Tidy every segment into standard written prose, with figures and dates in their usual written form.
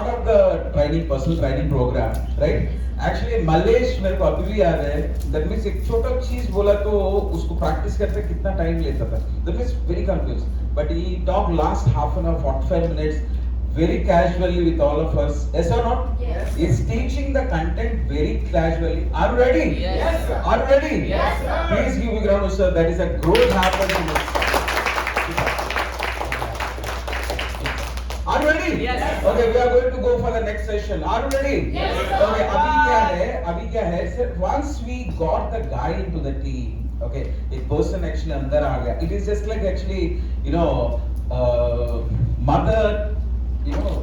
part of the training, personal training program, right? Actually Mallesh मेरे को अभी भी याद है, that means एक छोटा चीज बोला तो उसको practice करते कितना time लेता था, that means very confused, but he talked last half an hour, 45 minutes, very casually with all of us, yes or not? Yes. He's teaching the content very casually. Are you ready? Yes, sir. Are you ready? Yes, sir. Please give a ground, sir. That is a growth happening. Are you ready? Yes. Okay, we are going to go for the next session. Are you ready? Yes, sir. Okay, अभी क्या है? Sir, once we got the guy into the team, okay, एक person actually अंदर आ गया. It is just like actually, you know, mother, you know,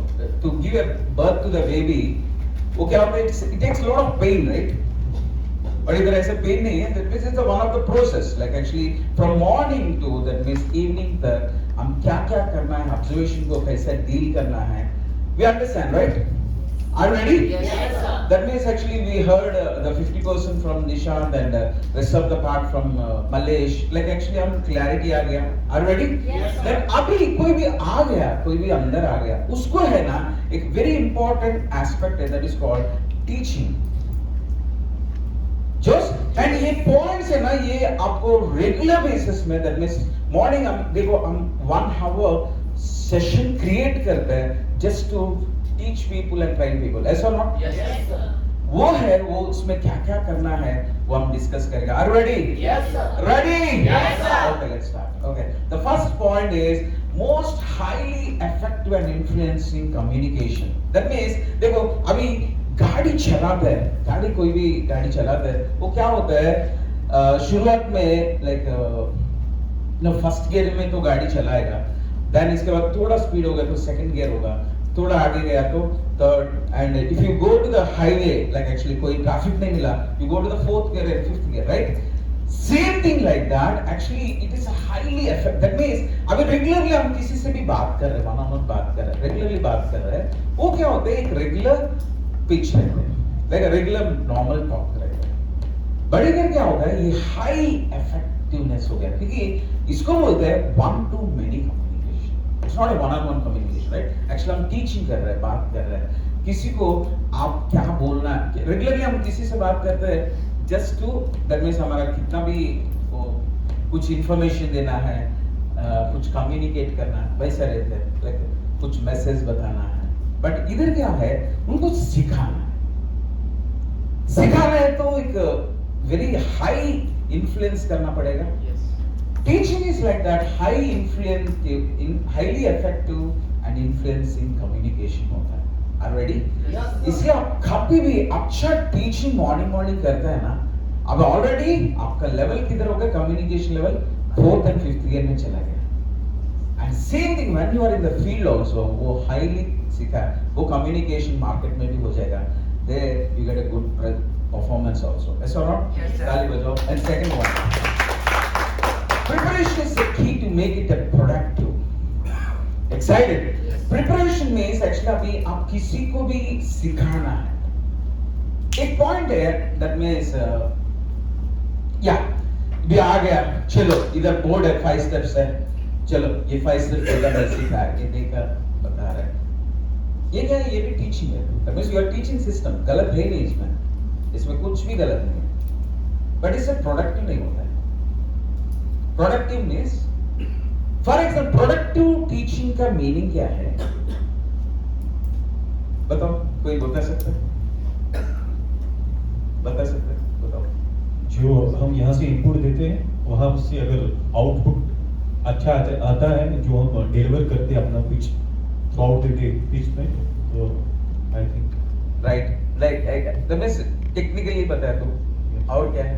to give a birth to the baby. Okay, it takes a lot of pain, right? और इधर ऐसे pen नहीं है. That means it's one of the process. Like actually from morning to that means evening तक हम क्या क्या करना है, observation को कैसे deal करना है. We understand, right? Are you ready? Yes, sir. That means actually we heard the 50% from Nishant and rest of the part from Malesh. Like actually हम clarity आ गया. Are you ready? Yes, sir. Then अभी कोई भी आ गया, कोई भी अंदर आ गया, उसको है ना एक very important aspect है that is called teaching. Just and ये पॉइंट्स है ना, ये आपको रेगुलर बेसिस में दैट मींस मॉर्निंग हम देखो हम 1 आवर सेशन क्रिएट करते हैं just to teach people and train people, ऐसा नॉट? Yes, sir. वो है, वो उसमें क्या क्या करना है वो हम डिस्कस करेंगे. Are you ready? Yes, sir. Ready? Yes, sir. Okay, let's start. Okay, the first point is most highly effective and influencing communication. That means देखो अभी गाड़ी चलाते हैं, गाड़ी कोई भी गाड़ी चलाते हैं, वो क्या होता है शुरुआत में लाइक फर्स्ट गियर में तो गाड़ी चलाएगा, देन इसके बाद थोड़ा स्पीड होगा तो सेकंड गियर होगा, थोड़ा आगे गया तो third, and if you go to the highway like actually कोई ट्रैफिक नहीं मिला, you go to the fourth gear and fifth gear, right? Same thing like that. Actually it is highly effective. That means अभी regularly हम किसी से भी बात कर रहे हैं, वन ऑन वन बात कर रहे हैं, रेगुलरली बात कर रहे हैं, वो क्या होता है एक रेगुलर पिच रहते हैं, लाइक रेगुलर नॉर्मल टॉक रहते हैं. बट इधर क्या होगा, ये हाई इफेक्टिवनेस हो गया क्योंकि इसको बोलते हैं one two many communication. It's not a one on one communication, right? Actually हम टीचिंग कर रहे हैं, बात कर रहे हैं, किसी को आप क्या बोलना है. रेगुलरली हम किसी से बात करते हैं जस्ट टू दैट मींस हमारा कितना भी कुछ इंफॉर्मेशन देना है, कुछ कम्युनिकेट करना है, वैसा रहते हैं, लाइक कुछ मैसेज बताना है. बट इधर क्या है, उनको सिखाना है. सिखाना है तो एक वेरी हाई इन्फ्लुएंस करना पड़ेगा. Teaching is like that, high influence, highly effective and influencing communication होता है. Are you ready? इसलिए आप कभी भी अच्छा टीचिंग मॉर्निंग करते हैं ना, अब ऑलरेडी आपका लेवल किधर हो गया, communication level 4th and 5th year में चला गया. And same thing when you are in the field also, वो हाईली सीखा, वो कम्युनिकेशन मार्केट में भी हो जाएगा. There you get a good performance also, ऐसा नॉट? ताली बजाओ. And second one, preparation is the key to make it a productive. Excited? Preparation means actually अभी आप किसी को भी सिखाना है. एक पॉइंट है that means या भी आ गया, चलो इधर बोर्ड है, 5 स्टेप्स है, चलो ये 5 स्टेप्स मैं सीखा है, ये देखकर बता रहा है. ये क्या है? ये भी टीचिंग है. that means your teaching system गलत है नहीं, इसमें कुछ भी गलत नहीं है, बट इससे प्रोडक्टिव नहीं होता है. Productive means for example productive teaching का मीनिंग क्या है बताओ, कोई बता सकता है? बताओ. जो हम यहाँ से इनपुट देते हैं वहाँ से अगर आउटपुट अच्छा आता है, जो हम डिलीवर करते हैं अपना pitch through out the pitch में, तो I think right. Like the means technically पता है तो और क्या है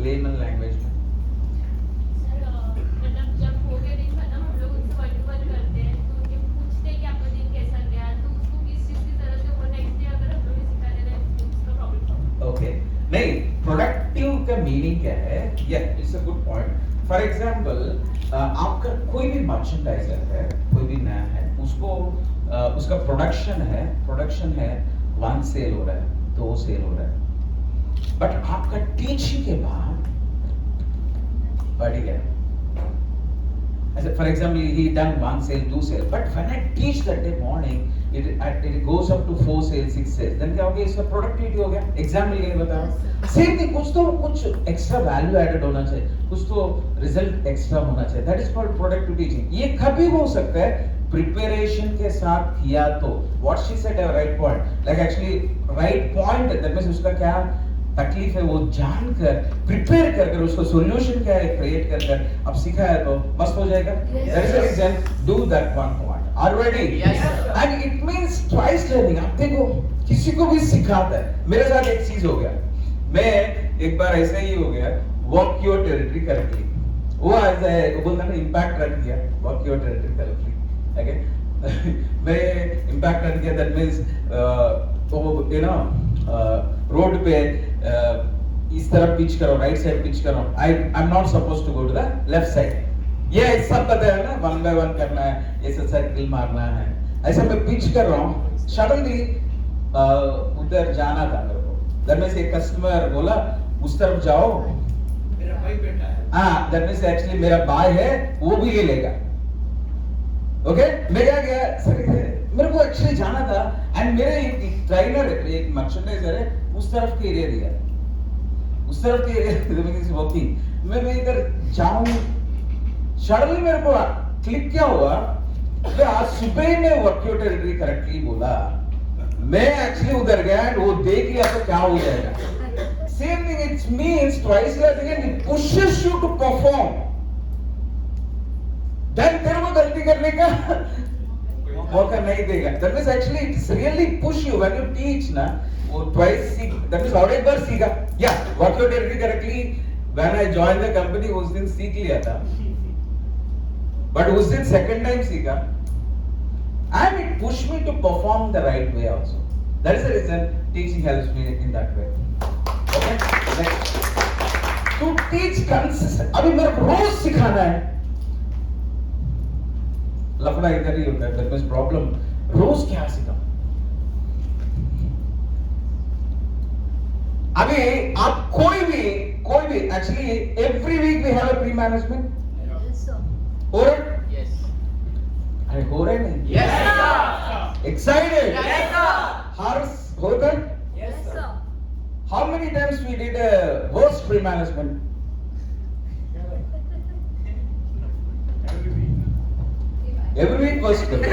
लेमन लैंग्वेज में? मतलब जब हो गया दिन खत्म, हम लोग उनसे वर्चुअल करते हैं तो उनके पूछते हैं कि आपका दिन कैसा गया, तो उसको किस चीज़ की जरूरत है, वो नेक्स्ट डे अगर हम लोग सिखा दे रहे हैं तो उसका प्रॉब्लम. ओके, नहीं प्रोडक्टिव का मीनिंग क्या है? या it's a good point. For example आपका कोई भी मर्चेंडाइजर है, कोई भी नया है, उसको उसका प्रोडक्शन है 1 सेल हो रहा है, 2 सेल हो रहा है, बट आपका टीचिंग के बाद बढ़ गया, For example, he done 1 sale, 2 sale, but when I teach that day morning, it goes up to 4 sales, 6 sales. Then क्या हो गया, इसका productivity हो गया. Example ये बता रहा हूँ. Same thing, कुछ extra value added होना चाहिए, कुछ तो result extra होना चाहिए. That is called productive teaching. ये कभी हो सकता है preparation के साथ किया तो. What she said a right point. Like actually right point. That means उसका क्या तकलीफ है वो जानकर प्रिपेयर कर कर उसको सॉल्यूशन क्या है क्रिएट कर कर अब सीखा है तो मस्त हो जाएगा. That is the reason do that one point. Are you ready? Yes, sir. And it means twice learning. आप देखो किसी को भी सिखाता है. मेरे साथ एक चीज हो गया. मैं एक बार ऐसा ही हो गया. Walk your territory correctly. वो ऐसा है वो बोलता ना इम्पैक्ट रख दिया. Walk your territory correctly. Okay? मैं इम्पैक्ट रख दिया. That means वो you know रोड पे इस तरफ पिच करो, राइट साइड पिच करो. I am not suppose to go to the left side. ये सब पता है ना, 1 by 1 करना है, ऐसे सर्किल मारना है. ऐसा मैं पिच कर रहा हूँ. सडनली उधर जाना था मेरे को. दैट मींस एक कस्टमर बोला उस तरफ जाओ. मेरा भाई बेटा है. हाँ, दैट मींस एक्चुअली मेरा भाई है, वो भी ले लेगा. ओके, मैं क्या गया सर, मेरे को एक्चुअली जाना था. एंड मेरे एक ट्रेनर एक मर्चेंडाइजर है, उस तरफ के एरिया दिया, उस तरफ के एरिया वॉकिंग. मैं इधर जाऊं, सडनली मेरे को क्लिक क्या हुआ. मैं आज सुबह ही मैं वर्क योर टेरिटरी करेक्टली बोला. मैं एक्चुअली उधर गया एंड वो देख लिया तो क्या हो जाएगा. Same thing it means twice again it pushes you to perform. Then तेरे को गलती करने का मौका नहीं देगा. That means actually it's really push you when you teach ना. वो twice सीख, that means और एक बार सीखा. Yeah, work your territory correctly. When I joined the company उस दिन सीख लिया था. But उस दिन second time सीखा. And it pushed me to perform the right way also. That is the reason teaching helps me in that way. Okay? Next. To teach consistent. अभी मेरे को रोज सिखाना है. लफड़ा इधर ही होता है. दैट मींस प्रॉब्लम रोज क्या सिखाऊं. अभी आप कोई भी actually every week we have a pre management. Yes, sir. और Yes. अरे हो रहे नहीं. Yes, sir. Excited. Yes, sir. हर होता है. Yes, sir. How many times we did a worst pre management. Every week was good.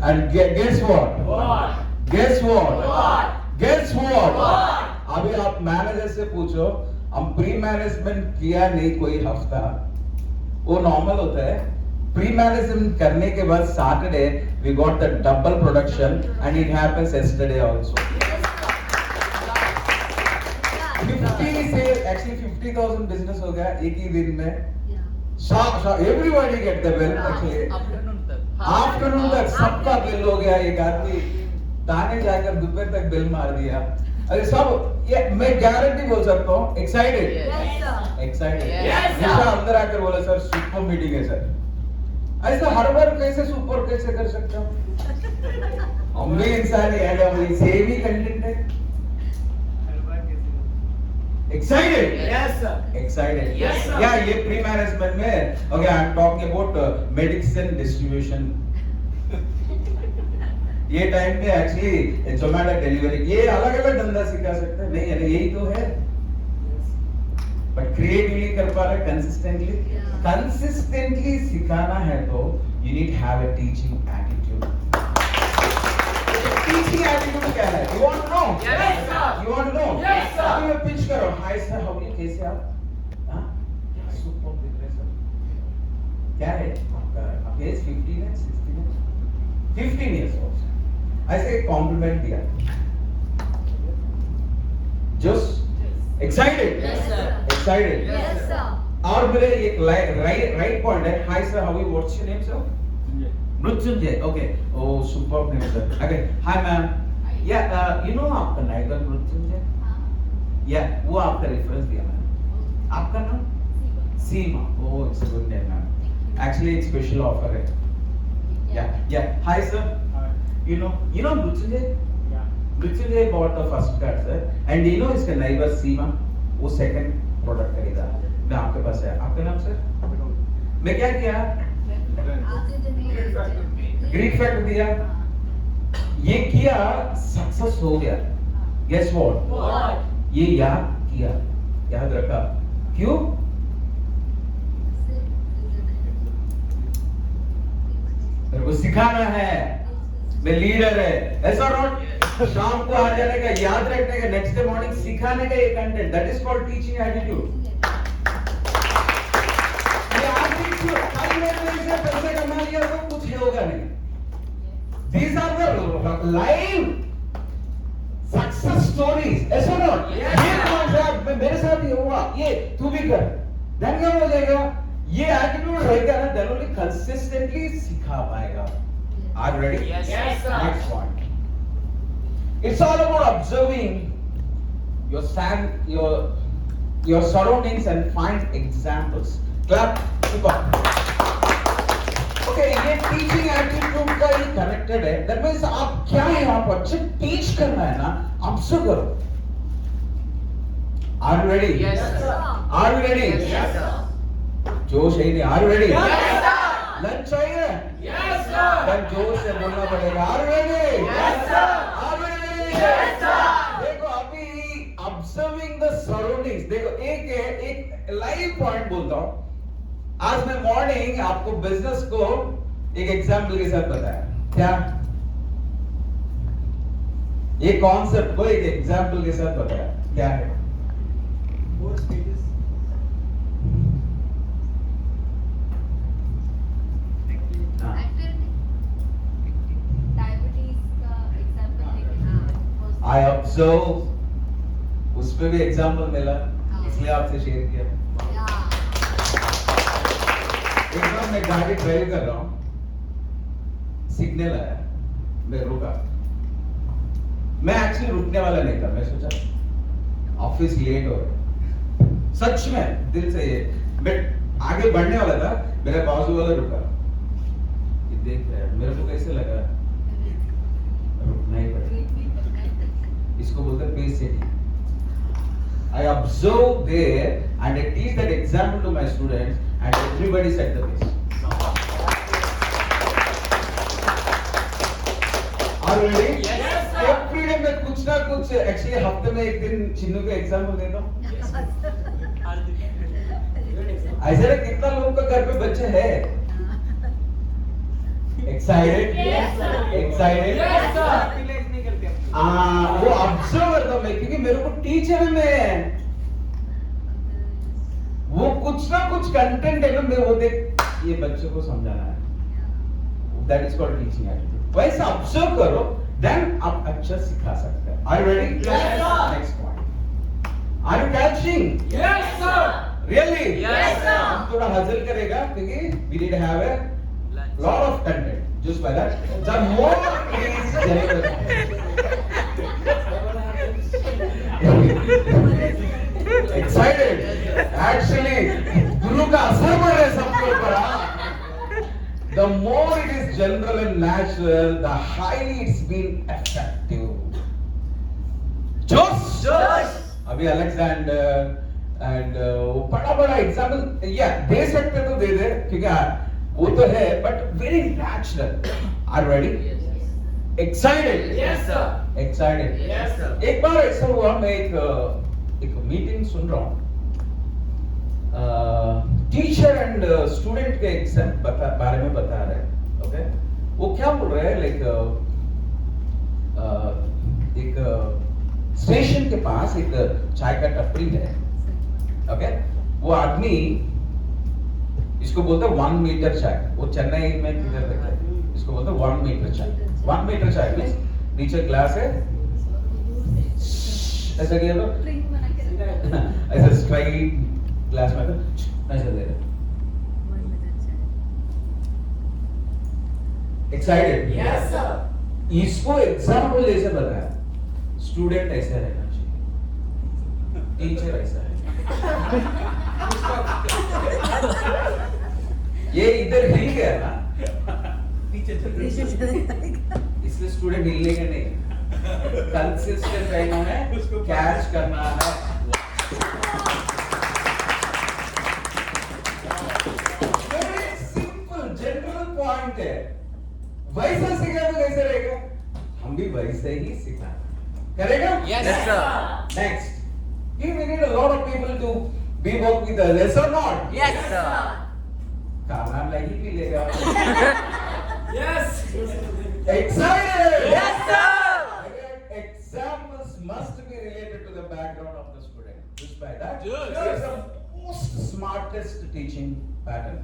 And guess what? What? Guess what? What? Guess what? What? अभी आप manager से पूछो, हम pre management किया नहीं कोई हफ्ता, वो नॉर्मल होता है. प्री मैनेजमेंट करने के बाद Saturday we got the double production and it happens yesterday also. 50 से एक्चुअली 50,000 बिजनेस हो गया एक ही दिन में. Everybody get the bill. Actually afternoon तक सबका बिल हो गया. एक आदमी ताने जाकर दोपहर तक बिल मार दिया. अरे सब ये मैं गारंटी बोल सकता हूँ. Excited. Yes, sir. Excited. Yes, sir. निशा अंदर आकर बोला सर सुपर मीटिंग है सर. ऐसा हर बार कैसे सुपर कैसे कर सकता हूँ. हम भी इंसान ही है, हम सेम ही कंटेंट है. Excited? Yes, sir. Excited. Yes, sir. Yeah, ये प्री मैनेजमेंट में. Okay, I'm talking about medicine distribution. ये टाइम पे एक्चुअली जोमेटो डिलीवरी ये अलग अलग धंधा सिखा सकते हैं. नहीं है यही तो है. बट क्रिएटिवली कर पा रहे कंसिस्टेंटली. कंसिस्टेंटली सिखाना है तो you need to have a teaching attitude. Teaching attitude क्या है? You want to know? Yes, sir. You want to know? Yes, sir. अभी मैं pitch कर रहा हूँ. Hi sir, how are you? कैसे आप? हाँ? क्या super दिख रहे सर? क्या है आपका? आपकी एज 15 है, 16 है? 15 years old. ऐसे एक compliment दिया. Just excited. Yes, sir. Excited. Yes, sir. और मेरे एक right point है. Hi sir, how are you? What's your name sir? Mrutyunjay. Okay. Oh, superb name sir. Okay. Hi ma'am. Yeah, you know आपका Niger Mrityunjay? Yeah, वो आपका reference दिया मैंने. आपका नाम? सीमा. Oh, it's a good name ma'am. Actually, it's special offer है. Yeah. Hi sir. You know Mrutyunjay? Yeah. Mrutyunjay bought the first card sir. And you know इसका Niger सीमा? वो second. प्रोडक्ट खरीदा, मैं आपके पास आया, आपका नाम सर, मैं क्या किया, ग्रीड फैक्ट दिया, ये किया, सक्सेस हो गया, गेस व्हाट, ये याद किया, याद रखा, क्यों, मेरे को सिखाना है, मैं लीडर है, ऐसा नॉट शाम को आ जाने का, याद रखने का, नेक्स्ट डे मॉर्निंग सिखाने का ये content, that is called teaching attitude. ये आप टीचिए, कल मैंने इसे पैसे कमा लिया तो कुछ ही होगा नहीं। These are the live success stories, ऐसा नॉट, ये कॉन्सेप्ट में मेरे साथ ही हुआ, ये तू भी कर, then क्या हो जाएगा, ये एटीट्यूड रहेगा ना, then only consistently सिखा पाएगा। Are you ready? Yes, sir. Next point. It's all about observing your surroundings and find examples. Clap. Keep on. Okay, ये teaching attitude का ही connected है. That means आप क्या है, आप अच्छे teach करना है ना, observe करो. Are you ready? Yes, sir. Are you ready? Yes, sir. जोश है नहीं. Are you ready? Yes, sir. Lunch चाहिए? Yes, sir. then जोर से बोलना पड़ेगा। Are you ready? Yes, sir. Are you ready? Yes, sir. देखो अभी observing the surroundings, देखो एक लाइव पॉइंट बोलता हूँ। आज मैं मॉर्निंग आपको बिजनेस को एक एग्जाम्पल के साथ बताया, क्या ये कॉन्सेप्ट को एक एग्जाम्पल के साथ बताया, क्या है, आई ऑब्जर्व, उस पे भी एग्जाम्पल मिला, इसलिए आपसे शेयर किया। एक बार मैं गाड़ी ड्राइव कर रहा हूँ, सिग्नल आया, मैं रुका, मैं एक्चुअली रुकने वाला नहीं था, मैं सोचा ऑफिस लेट हो रहा, सच में दिल से ये, मैं आगे बढ़ने वाला था, मेरा बाजू वाला रुका, ये देख रहा है, मेरे को कैसे लगा रुकना ही पड़ेगा, इसको बोलते हैं pace setting. I observe there and I teach that example to my students and everybody set the pace. Are you ready? Yes, sir. Every day मैं कुछ ना कुछ, actually हफ्ते में एक दिन चिन्नू का एग्जाम्पल देता हूँ। ऐसे ना कितना लोगों का घर पे बच्चे हैं? Excited? Yes, sir. Excited? Yes, sir. वो ऑब्जर्व करता हूँ मैं, क्योंकि मेरे को टीचर में वो कुछ ना कुछ कंटेंट है ना, मैं वो देख, ये बच्चों को समझाना है, that is called teaching attitude. वैसे ऑब्जर्व करो, देन आप अच्छा सिखा सकते हैं। Are you ready? Yes, sir. Next point, are you catching? Yes, sir. Really? Yes, sir. हम थोड़ा हजल करेगा क्योंकि we need have a lot of content. Just by that, the more it is general. Excited? Actually, गुरु का असर पड़ रहा है सबके ऊपर। The more it is general and natural, the highly it's been effective. जोश! अभी अलेक्जेंडर and वो बड़ा एग्जाम्पल या दे सकते तो दे दे, क्योंकि वो तो है, but very natural. Are you ready? Excited? Yes, sir. Excited? Yes, sir. एक बार ऐसा हुआ, मैं एक मीटिंग सुन रहा हूँ, टीचर एंड स्टूडेंट के एग्जाम बारे में बता रहे हैं, ओके? वो क्या बोल रहे हैं, लाइक एक स्टेशन के पास एक चाय का टपरी है, ओके? वो आदमी इसको बोलते हैं 1 मीटर चाय, वो चेन्नई में किधर रहता है, इसको बोलते हैं 1 मीटर चाय। 1 मीटर चाय मींस नीचे ग्लास है, ऐसा किया तो ऐसा स्ट्राइट ग्लास में तो ऐसा दे रहे। एक्साइटेड? Yes, sir. इसको एग्जाम्पल जैसे बताया, स्टूडेंट ऐसा रहना चाहिए, टीचर ऐसा है, ये इधर हिल गया ना, इसलिए स्टूडेंट हिलने का नहीं, कंसिस्टेंट रहना है, कैच करना है। पॉइंट है, वैसा सीखा तो कैसे रहेगा? हम भी वैसे ही सीखा करेगा। Yes, sir. Next, we need a lot of people to be work with us. Yes or not? Yes, sir. खाना नहीं भी लेगा। Yes. Excited? Yes, sir. Examples must be related to the background of the student. Just by that, Yes. it's the most smartest teaching pattern.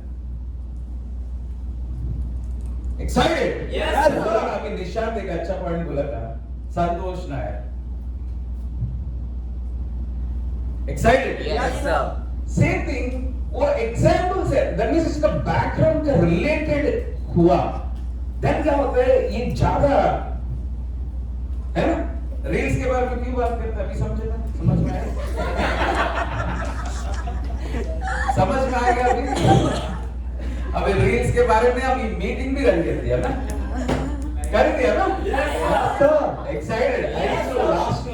Excited? Yes, sir. sir. अभी निशांत एक अच्छा point बोला था, संतोष Nair. Excited? Yes, sir. Same thing, वो examples है, that means इसका background का related हुआ, then क्या होता है, ये ज्यादा है ना? रील्स के बारे में क्यों बात करते हैं? अभी समझे ना? समझ में आया? समझ में आएगा अभी? अभी रील्स के बारे में अभी मीटिंग भी रन कर दिया ना? कर दिया ना? Excited?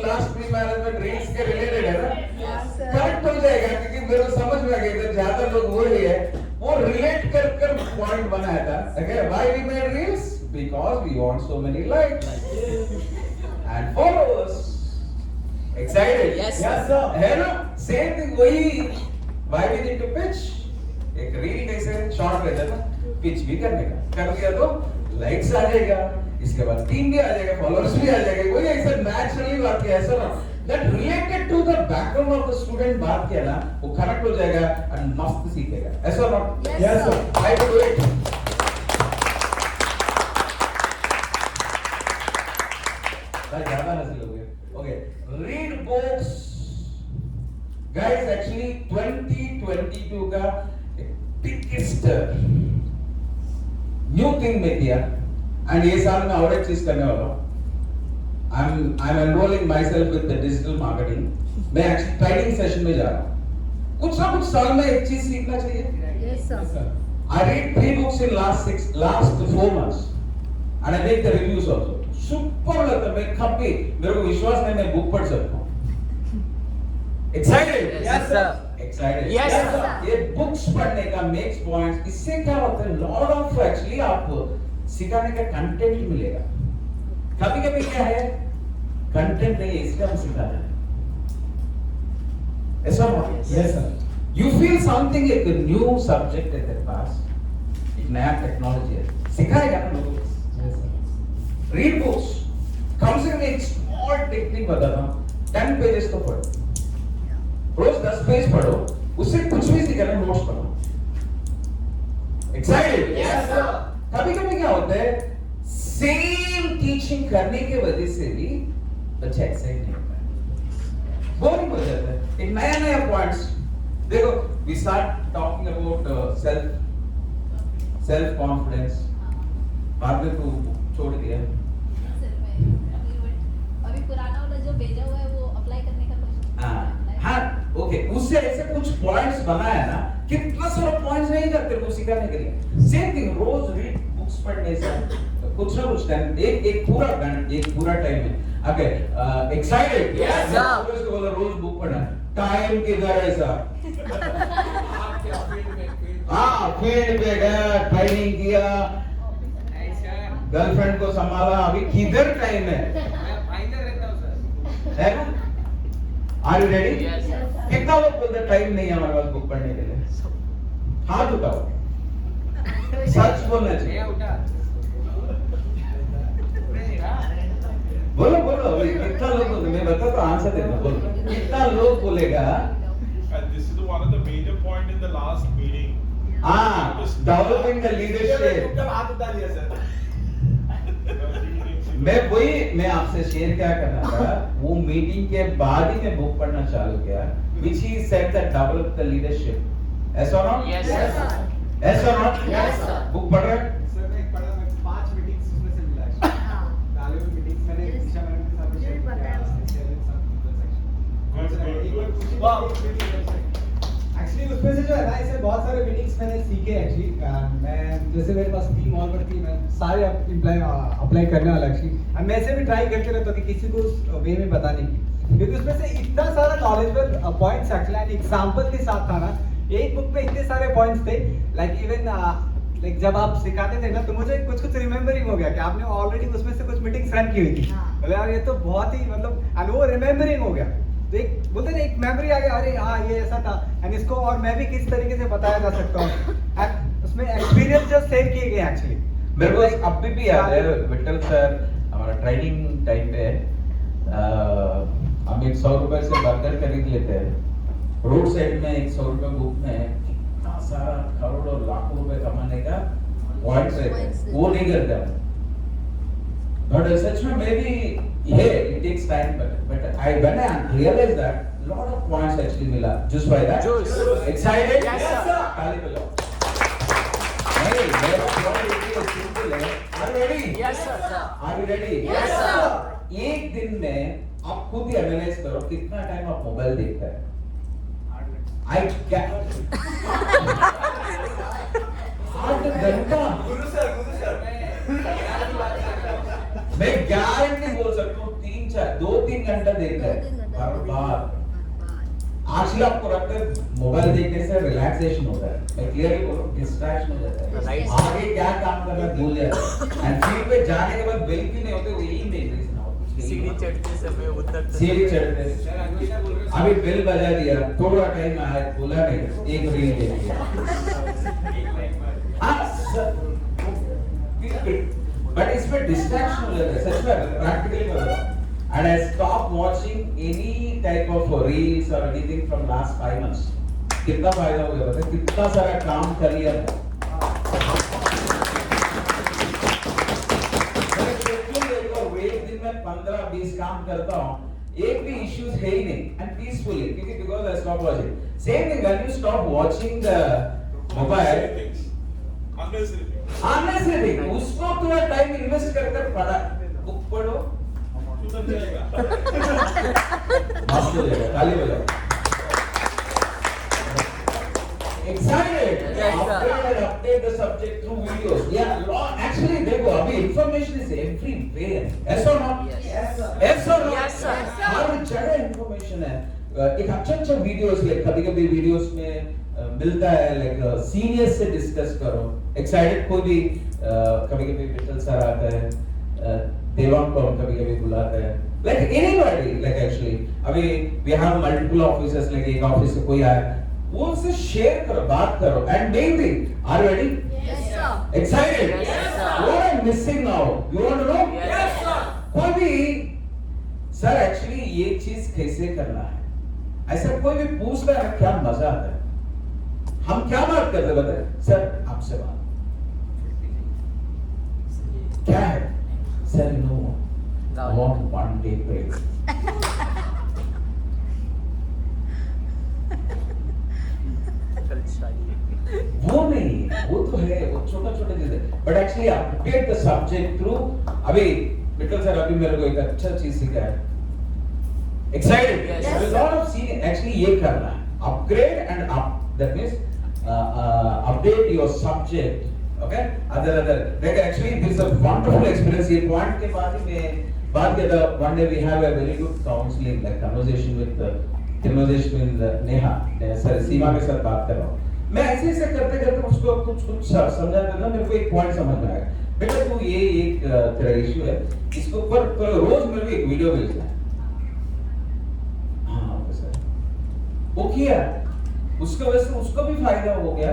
Last pre management reels के रिलेटेड है ना? करेक्ट हो जाएगा क्योंकि मेरे को समझ में आ गया इधर ज्यादा लोग वो ही है, वो रिलेट कर पॉइंट बनाया था। Okay, why we made reels? Because we want so many likes and followers. Excited? Yes, sir. है ना? Same thing वही। Why we need to pitch? एक रील कैसे शॉर्ट रहता है ना, पिच भी करने का, कर दिया तो लाइक्स आ जाएगा, इसके बाद टीम भी आ जाएगा, फॉलोअर्स भी आ जाएगा, वही ऐसा नेचुरली बात किया ऐसा ना, that related to the background of the student बात किया ना, वो करेक्ट हो जाएगा and मस्त सीखेगा, ऐसा ना? Yes, sir. I will do it. ज्यादा हंसी लोगे। Okay, read books. Guys, actually 2022 का biggest new thing में किया, and ये साल मैं और एक चीज करने वाला हूँ। I'm enrolling myself with the digital marketing. मैं actually training session में जा रहा हूँ। कुछ ना कुछ साल में एक चीज सीखना चाहिए। Yes, sir. I read 3 books in last 4 months, and I make the reviews also. Super लगता है, मैं कभी मेरे को विश्वास नहीं मैं बुक पढ़ सकता हूँ। Excited? Yes, sir. Excited? Yes, sir. ये बुक्स पढ़ने का makes points, इससे क्या होता है, lot of actually आपको सिखाने का कंटेंट मिलेगा। कभी कभी क्या है, कंटेंट नहीं है, इसका हम सिखाते हैं। ऐसा हो? Yes, sir. You feel something एक new subject है तेरे पास, एक नया टेक्नोलॉजी है, सिखाएगा ना लोगों को। Yes, sir. Read books. कम से कम एक small टेक्निक बताता हूँ, 10 pages तो पढ़ो, रोज 10 पेज पढ़ो, उससे कुछ भी सीखना, नोट्स पढ़ो। Excited? Yes, sir. कभी कभी क्या होता है, सेम टीचिंग करने के वजह से भी बच्चा एक्साइट नहीं होता है, बोरिंग हो जाता है। एक नया नया पॉइंट्स देखो, we start talking about self confidence, बाद में तो छोड़ दिया। अभी पुराना वाला जो भेजा हुआ है वो अप्लाई करने का क्वेश्चन। हाँ, ओके, उससे ऐसे कुछ पॉइंट्स बनाया ना, कितना सारा पॉइंट्स नहीं करते को सिखाने के लिए। सेम थिंग, रोज रीड बुक्स पढ़ने से कुछ ना कुछ टाइम, एक पूरा टाइम है। Okay, excited? Yes, sir. को बोला रोज बुक पढ़ना, टाइम किधर है सर? हाँ, फील्ड पे गया, ट्रेनिंग किया, गर्लफ्रेंड को संभाला, अभी किधर टाइम है? है ना? Are you ready? Yes, sir. कितना लोग बोलते हैं टाइम नहीं है हमारे पास बुक पढ़ने के लिए? हाथ उठाओ, सच बोलना चाहिए। बोलो बोलो, अभी कितना लोग बोलते, मैं बता तो आंसर देता, बोलो कितना लोग बोलेगा? And this is one of the major point in the last meeting. हाँ, डेवलपिंग द लीडरशिप। मैं आपसे शेयर क्या करना था, वो मीटिंग के बाद ही मैं बुक पढ़ना चालू किया, which he said that develop the leadership. ऐसा ना? Yes, sir. ऐसा ना? Yes, sir. बुक पढ़ रहे? सर मैं एक पढ़ा, मैं 5 मीटिंग्स उसमें से मिला है। वैल्यूएबल मीटिंग्स मैंने दिशा मैडम के साथ शेयर किया, share with sub section. Wow. Actually उसमें से जो है ना, इससे बहुत सारे मीटिंग्स मैंने सीखे एक्चुअली। मैं जैसे मेरे पास टीम और बढ़ती, मैं सारे अप्लाई करने वाला एक्चुअली, और मैं ऐसे भी ट्राई करते रहता हूँ कि किसी को उस वे में बताने की, क्योंकि उसमें से इतना सारा knowledgeable points actually and example के साथ था ना। एक बुक में इतने सारे पॉइंट्स थे, लाइक इवन लाइक जब आप सिखाते थे ना तो मुझे कुछ कुछ रिमेम्बरिंग हो गया कि आपने ऑलरेडी उसमें से कुछ मीटिंग्स रन की हुई थी। हाँ। बोले यार ये तो बहुत ही मतलब एंड वो रिमेम्बरिंग हो गया। तो एक बोलते ना एक मेमोरी आ गया, अरे हाँ ये ऐसा था एंड इसको और मैं भी किस तरीके से बताया जा सकता हूँ एंड उसमें एक्सपीरियंस जो शेयर किए गए एक्चुअली। मेरे को अभी भी याद है विठल सर हमारा ट्रेनिंग टाइम पे हम 100 रुपए से बर्गर खरीद लेते हैं रोड साइड में 100 रुपए बुक में कितना सारा करोड़ों लाखों रुपए कमाने का पॉइंट है वो नहीं करता बट सच में मे बी ये it takes time but I when I realise that lot of points actually मिला just by that excited Yes, sir. ताली बजाओ नहीं मेरा पॉइंट ये सिंपल है are you ready Yes, sir. Are you ready Yes, sir. एक दिन में आप खुद ही एनालाइज करो कितना टाइम आप मोबाइल देखते हैं आई क्या 8 घंटा गुरु सर मैं गारंटी बोल सकता हूँ 2-3 घंटा देखते हैं हर बार एक्चुअली आपको लगता है मोबाइल देखने से रिलैक्सेशन होता है मैं क्लियरली बोल रहा हूँ डिस्ट्रैक्शन हो जाता है Right. आगे क्या काम करना है भूल जाते हैं एंड फील्ड पे जाने के बाद बिल्कुल नहीं होते वो यही मेन रीजन है सीढ़ी चढ़ते समय उतरते सीढ़ी चढ़ते अभी बिल बजा दिया थोड़ा टाइम आया बोला नहीं एक रील देख लिया बट इसमें डिस्ट्रैक्शन हो जाता है सच में प्रैक्टिकली बता रहा हूं and I stopped watching any type of reels or anything from last 5 months कितना फायदा हो गया पता है कितना सारा काम कर लिया था एक दिन में 15-20 काम करता हूँ एक भी इश्यूज है ही नहीं एंड पीसफुली क्योंकि because I stop watching same thing when you stop watching the mobile unnecessary उसको थोड़ा टाइम इन्वेस्ट करके पढ़ा बुक पढ़ो सुधर जाएगा मस्त हो जाएगा ताली बजाओ excited Yes, sir. update the subject through videos yeah actually देखो अभी information is everywhere yes or not Yes. yes or not Yes, sir. हर जगह information है एक अच्छा वीडियोस लाइक कभी-कभी वीडियोस में मिलता है लाइक सीनियर्स से डिस्कस करो एक्साइटेड कोई भी कभी-कभी विठल सर आता है देवांग को कभी-कभी बुलाते हैं लाइक एनीबॉडी लाइक एक्चुअली अभी we have multiple offices like एक ऑफिस से कोई आया वो उससे शेयर करो बात करो and main thing are you ready Yes, sir. Excited Yes, sir. What I am missing now you want to know Yes, sir. कोई भी सर एक्चुअली ये चीज कैसे करना है ऐसा कोई भी पूछता है क्या मजा आता है हम क्या बात करते हैं बताए सर आपसे बात क्या है sir you know I want one day break कल शादी वो नहीं वो तो है वो छोटा छोटा चीज है but actually update the subject through अभी विठल सर अभी मेरे को एक अच्छा चीज सिखाया excited Yes, a lot of scene actually ये करना है upgrade and up that means update your subject okay other like actually this a wonderful experience ये पॉइंट के बाद ही मैं बात किया था one day we have a very good counselling like conversation with Neha sir Seema के साथ बात कर रहा हूँ मैं ऐसे ऐसे करते करते उसको कुछ समझा देता मेरे को एक पॉइंट समझ में आया बेटा तू ये एक तेरा इशू है इसको पर रोज मेरे को एक वीडियो भेजना है हाँ सर वो किया उसके वजह से उसको भी फायदा हो गया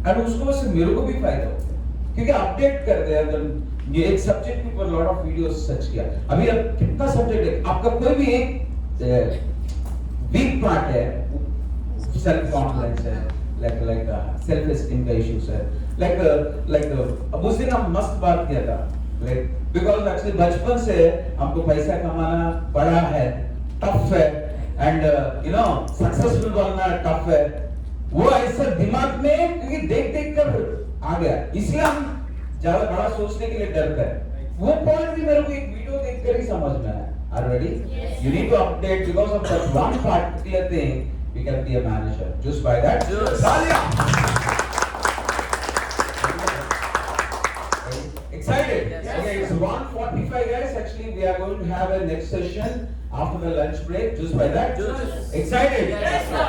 और उसको वजह से मेरे को भी फायदा हो गया क्योंकि अपडेट कर दिया अगर ये एक सब्जेक्ट के ऊपर लॉट ऑफ वीडियोस सर्च किया अभी अब कितना सब्जेक्ट है आपका कोई भी एक वीक पार्ट है सेल्फ कॉन्फिडेंस है like self esteem का issues है like अब उस दिन हम मस्त बात किया था like because actually बचपन से हमको पैसा कमाना बड़ा है टफ है and you know successful बनना टफ है वो ऐसा दिमाग में क्योंकि देख देख कर आ गया इसलिए हम ज्यादा बड़ा सोचने के लिए डरते हैं वो पॉइंट भी मेरे को एक वीडियो देखकर ही समझ में आया are you ready Yes. you need to update because of that one particular thing we can be a manager just by that Yes. Talia. Excited? Yes. Okay, it's 1:45 guys. Actually, we are going to have a next session after the lunch break. Just by that. Yes. Excited? Yes, sir.